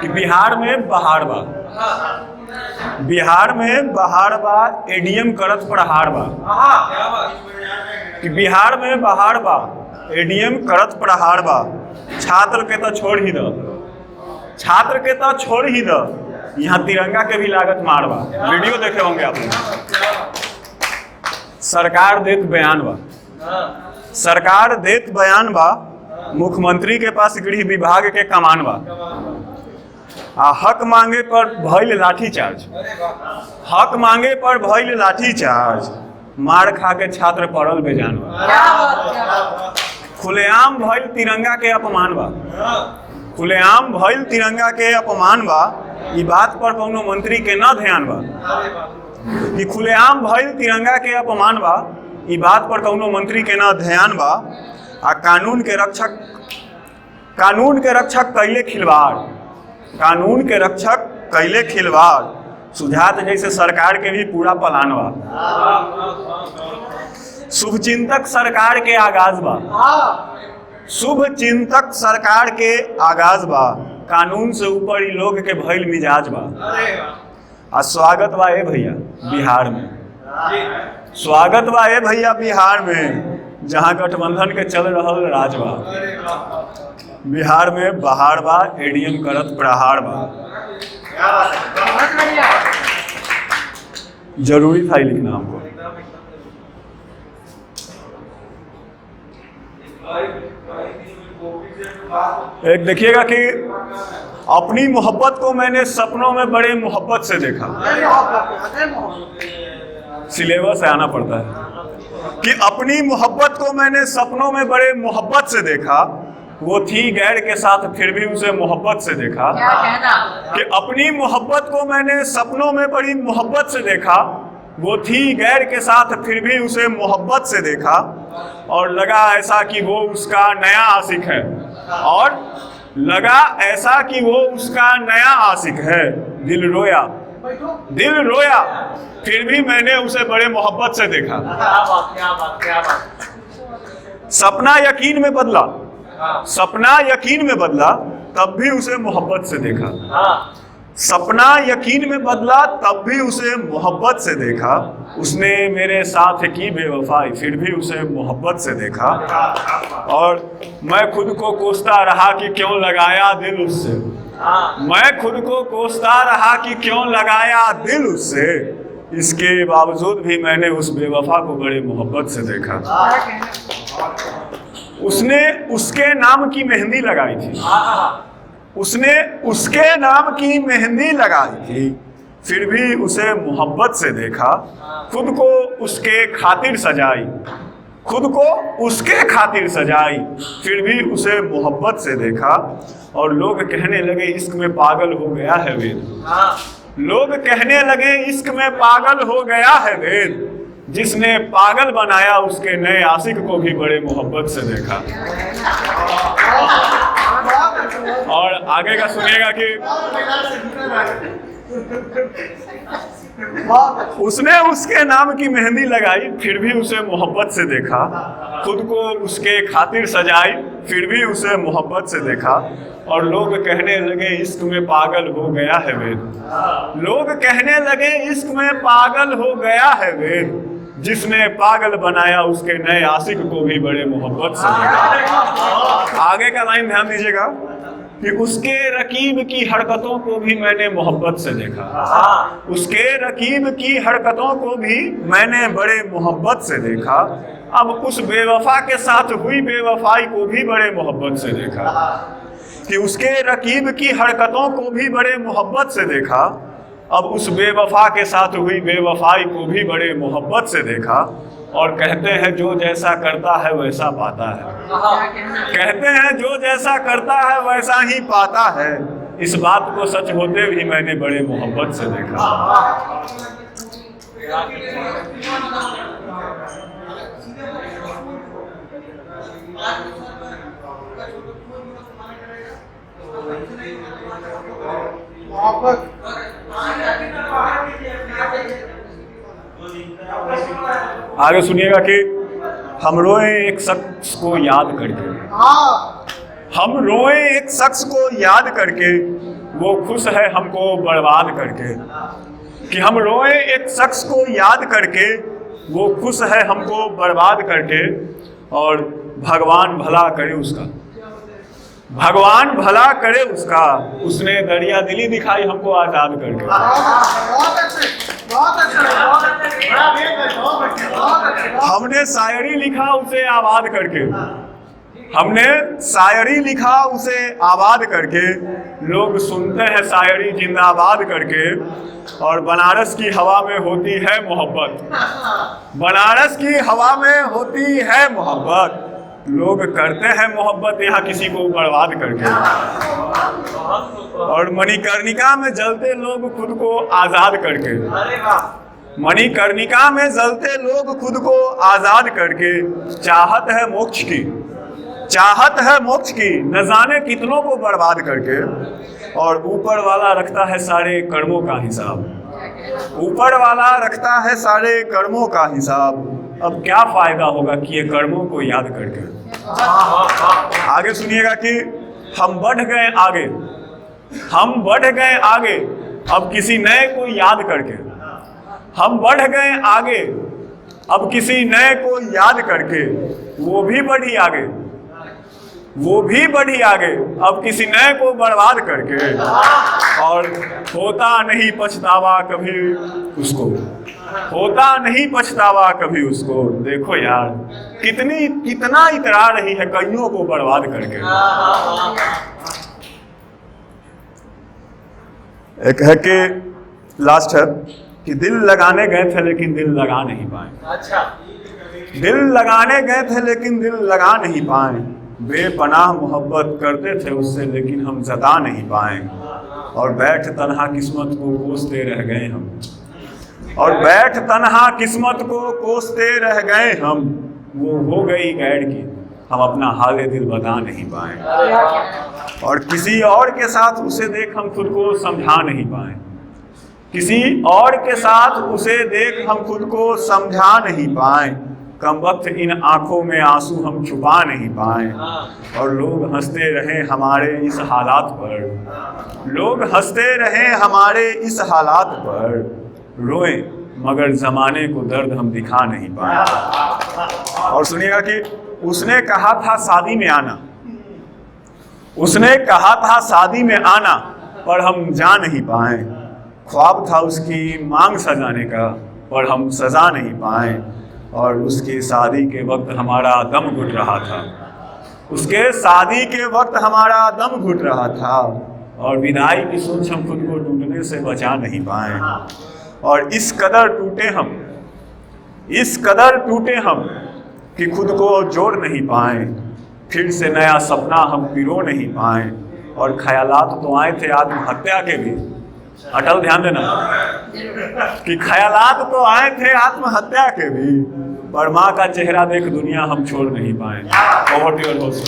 कि बिहार में बहार बा, बिहार में बहार बा, एडीएम करत प्रहार बा। कि बिहार में बहार बा, एडीएम करत प्रहार बा। छात्र के तो छोड़ ही दो, छात्र के तो छोड़ ही दो, यहाँ तिरंगा के भी लागत मार बा। वीडियो देखे होंगे आप लोग। सरकार देत बयान बा, सरकार देत बयान बा, मुख्यमंत्री के पास गृह विभाग के कमान बा। हक मांगे पर भइल लाठीचार्ज, हक मांगे पर भइल लाठीचार्ज, मार खा के छात्र पड़ल बेजान बा। खुलेआम भइल तिरंगा के अपमान बा, खुलेआम भइल तिरंगा के अपमान बा। ई बात पर कौनो मंत्री के ना ध्यान बा कि खुलेआम भइल तिरंगा के अपमान बा। ई बात पर कौनो मंत्री के ना ध्यान बा। आ कानून के रक्षक कैले खिलवाड़, कानून के रक्षक कैले खिलवाड़। सुझात जैसे सरकार के भी पूरा प्लान बा। शुभचिंतक सरकार के आगाज बा, शुभचिंतक सरकार के आगाज बा। कानून से ऊपर ही लोग के भइल मिजाज बा। आ स्वागत बा ए भैया बिहार में, स्वागत बा ए भैया बिहार में, जहाँ गठबंधन के चल रहल राज बा। बिहार में बहार बा, एडीएम करत प्रहार बा। जरूरी था लिखना हमको। एक देखिएगा कि अपनी मोहब्बत को मैंने सपनों में बड़े मोहब्बत से देखा। सिलेबस से आना पड़ता है कि अपनी मोहब्बत को मैंने सपनों में बड़े मोहब्बत से देखा। वो थी गैर के साथ फिर भी उसे मोहब्बत से देखा। कि अपनी मोहब्बत को मैंने सपनों में बड़ी मोहब्बत से देखा। वो थी गैर के साथ फिर भी उसे मोहब्बत से देखा। और लगा ऐसा कि वो उसका नया आशिक है, और लगा ऐसा कि वो उसका नया आशिक है। दिल रोया, दिल रोया, फिर भी मैंने उसे बड़े मोहब्बत से देखा। सपना यकीन में बदला, सपना यकीन में बदला, तब भी उसे मोहब्बत से देखा। सपना यकीन में बदला, तब भी उसे मोहब्बत से देखा। उसने मेरे साथ की बेवफाई, फिर भी उसे मोहब्बत से देखा। और मैं खुद को कोसता रहा कि क्यों लगाया दिल उससे, मैं खुद को कोसता रहा कि क्यों लगाया दिल उससे। इसके बावजूद भी मैंने उस बेवफा को बड़े मोहब्बत से देखा। उसने उसके नाम की मेहंदी लगाई थी, उसने उसके नाम की मेहंदी लगाई थी, फिर भी उसे मोहब्बत से देखा। खुद को उसके खातिर सजाई, खुद को उसके खातिर सजाई, फिर भी उसे मोहब्बत से देखा। और लोग कहने लगे इश्क में पागल हो गया है वेद, लोग कहने लगे इश्क में पागल हो गया है वेद। जिसने पागल बनाया उसके नए आशिक को भी बड़े मोहब्बत से देखा। और आगे का सुनिएगा कि उसने उसके नाम की मेहंदी लगाई, फिर भी उसे मोहब्बत से देखा। खुद को उसके खातिर सजाई, फिर भी उसे मोहब्बत से देखा। और लोग कहने लगे इश्क में पागल हो गया है वेद, लोग कहने लगे इश्क में पागल हो गया है वेद। जिसने पागल बनाया उसके नए आशिक को भी बड़े मोहब्बत से देखा। आगे का लाइन ध्यान दीजिएगा कि उसके रकीब की हरकतों को भी मैंने मोहब्बत से देखा, उसके रकीब की हरकतों को भी मैंने बड़े मोहब्बत से देखा। अब उस बेवफा के साथ हुई बेवफाई को भी बड़े मोहब्बत से देखा। कि उसके रकीब की हरकतों को भी बड़े मोहब्बत से देखा। अब उस बेवफा के साथ हुई बेवफाई को भी बड़े मोहब्बत से देखा। और कहते हैं जो जैसा करता है वैसा पाता है, कहते हैं जो जैसा करता है वैसा ही पाता है। इस बात को सच होते भी मैंने बड़े मोहब्बत से देखा। आगे सुनिएगा कि हम रोए एक शख्स को याद करके, हम रोए एक शख्स को याद करके, वो खुश है हमको बर्बाद करके। कि हम रोए एक शख्स को याद करके, वो खुश है हमको बर्बाद करके, और भगवान भला करे उसका, भगवान भला करे उसका, उसने दरिया दिली दिखाई हमको आजाद करके। हमने शायरी लिखा उसे आबाद करके, हमने शायरी लिखा उसे आबाद करके, लोग सुनते हैं शायरी जिंदाबाद करके। और बनारस की हवा में होती है मोहब्बत, बनारस की हवा में होती है मोहब्बत, लोग करते हैं मोहब्बत यहाँ किसी को बर्बाद करके। और मणिकर्णिका में जलते लोग खुद को आजाद करके, मणिकर्णिका में जलते लोग खुद को आजाद करके। चाहत है मोक्ष की, चाहत है मोक्ष की, न जाने कितनों को बर्बाद करके। और ऊपर वाला रखता है सारे कर्मों का हिसाब, ऊपर वाला रखता है सारे कर्मों का हिसाब। अब क्या फायदा होगा कि ये कर्मों को याद करके। आगे सुनिएगा कि हम बढ़ गए आगे, हम बढ़ गए आगे, अब किसी नए को याद करके। हम बढ़ गए आगे, अब किसी नए को याद करके, वो भी बढ़ी आगे, वो भी बढ़ी आगे, अब किसी नए को बर्बाद करके। और होता नहीं पछतावा कभी उसको, होता नहीं पछतावा कभी उसको। देखो यार कितना इतरा रही है कईयों को बर्बाद करके। एक है कि लास्ट है कि दिल लगाने गए थे लेकिन दिल लगा नहीं पाए। अच्छा, दिल लगाने गए थे लेकिन दिल लगा नहीं पाए, बेपनाह मोहब्बत करते थे उससे लेकिन हम जता नहीं पाए। और बैठ तन्हा किस्मत को कोसते रह गए हम, और बैठ तन्हा किस्मत को कोसते रह गए हम। वो हो गई गैर की, हम अपना हाल दिल बता नहीं पाए। और किसी और के साथ उसे देख हम खुद को समझा नहीं पाए, किसी और के साथ उसे देख हम खुद को समझा नहीं पाए। कम वक्त इन आंखों में आंसू हम छुपा नहीं पाए। और लोग हंसते रहे हमारे इस हालात पर, लोग हंसते रहे हमारे इस हालात पर, रोए मगर जमाने को दर्द हम दिखा नहीं पाए। और सुनिएगा कि उसने कहा था शादी में आना, उसने कहा था शादी में आना, पर हम जा नहीं पाए। ख्वाब था उसकी मांग सजाने का, पर हम सजा नहीं पाए। और उसकी शादी के वक्त हमारा दम घुट रहा था, उसके शादी के वक्त हमारा दम घुट रहा था। और विदाई की सोच हम खुद को टूटने से बचा नहीं पाए। और इस कदर टूटे हम, इस कदर टूटे हम कि खुद को जोड़ नहीं पाए। फिर से नया सपना हम पिरो नहीं पाए। और ख्यालात तो आए थे आत्महत्या के भी, अटल ध्यान देना कि ख्यालात तो आए थे आत्महत्या के भी, पर माँ का चेहरा देख दुनिया हम छोड़ नहीं पाए। Over to your host.